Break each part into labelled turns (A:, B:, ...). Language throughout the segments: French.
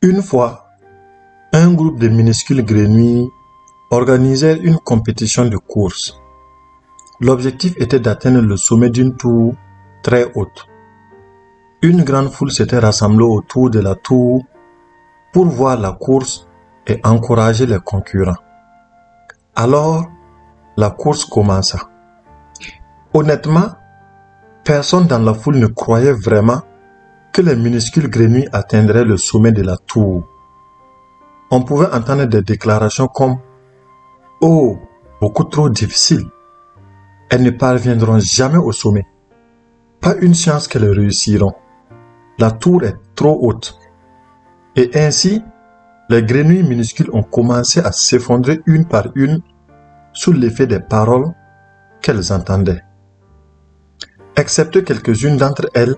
A: Une fois, un groupe de minuscules grenouilles organisait une compétition de course. L'objectif était d'atteindre le sommet d'une tour très haute. Une grande foule s'était rassemblée autour de la tour pour voir la course et encourager les concurrents. Alors, la course commença. Honnêtement, personne dans la foule ne croyait vraiment que les minuscules grenouilles atteindraient le sommet de la tour. On pouvait entendre des déclarations comme « Oh, beaucoup trop difficile. Elles ne parviendront jamais au sommet. Pas une chance qu'elles réussiront. La tour est trop haute. » Et ainsi, les grenouilles minuscules ont commencé à s'effondrer une par une sous l'effet des paroles qu'elles entendaient. Excepté quelques-unes d'entre elles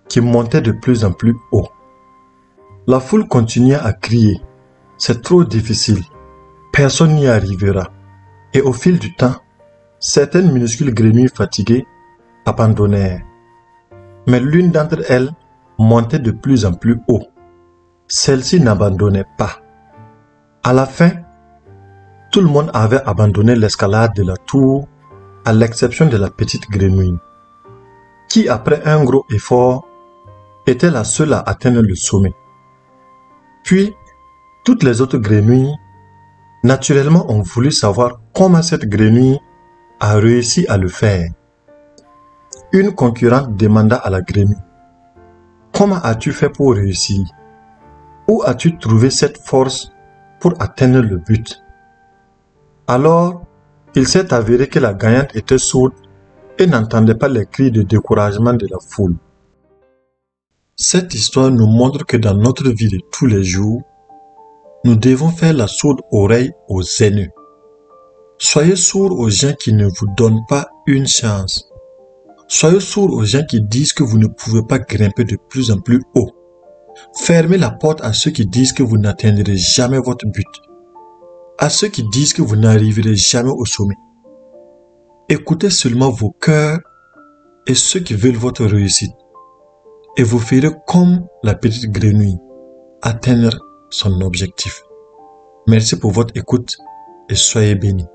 A: qui montaient de plus en plus haut. La foule continuait à crier « C'est trop difficile, personne n'y arrivera ». Et au fil du temps, certaines minuscules grenouilles fatiguées abandonnèrent. Mais l'une d'entre elles montait de plus en plus haut. Celle-ci n'abandonnait pas. À la fin, tout le monde avait abandonné l'escalade de la tour, à l'exception de la petite grenouille, qui, après un gros effort, était la seule à atteindre le sommet. Puis, toutes les autres grenouilles, naturellement, ont voulu savoir comment cette grenouille a réussi à le faire. Une concurrente demanda à la grenouille « Comment as-tu fait pour réussir? Où as-tu trouvé cette force pour atteindre le but ?» Alors, il s'est avéré que la gagnante était sourde et n'entendait pas les cris de découragement de la foule. Cette histoire nous montre que dans notre vie de tous les jours, nous devons faire la sourde oreille aux haineux. Soyez sourds aux gens qui ne vous donnent pas une chance. Soyez sourds aux gens qui disent que vous ne pouvez pas grimper de plus en plus haut. Fermez la porte à ceux qui disent que vous n'atteindrez jamais votre but. À ceux qui disent que vous n'arriverez jamais au sommet. Écoutez seulement vos cœurs et ceux qui veulent votre réussite. Et vous ferez comme la petite grenouille, atteindre son objectif. Merci pour votre écoute et soyez bénis.